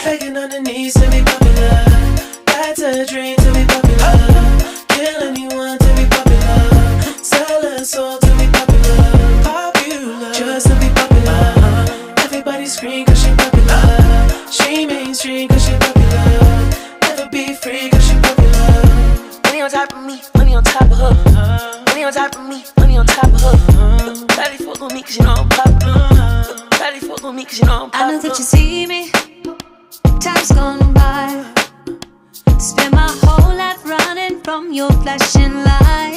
Begging on the knees to be popular. That's a dream to be popular. Kill anyone to be popular. Sell a soul to be popular. Popular, just to be popular. Everybody scream cause she popular. She mainstream cause she popular. Never be free cause she popular. Money on top of me, money on top of her. Money on top of me, money on top of her. Daddy fuck on me cause you know I'm popular. Daddy fuck on me cause you know I'm popular. I know that you see me, time's gone by. Spend my whole life running from your flashing lights.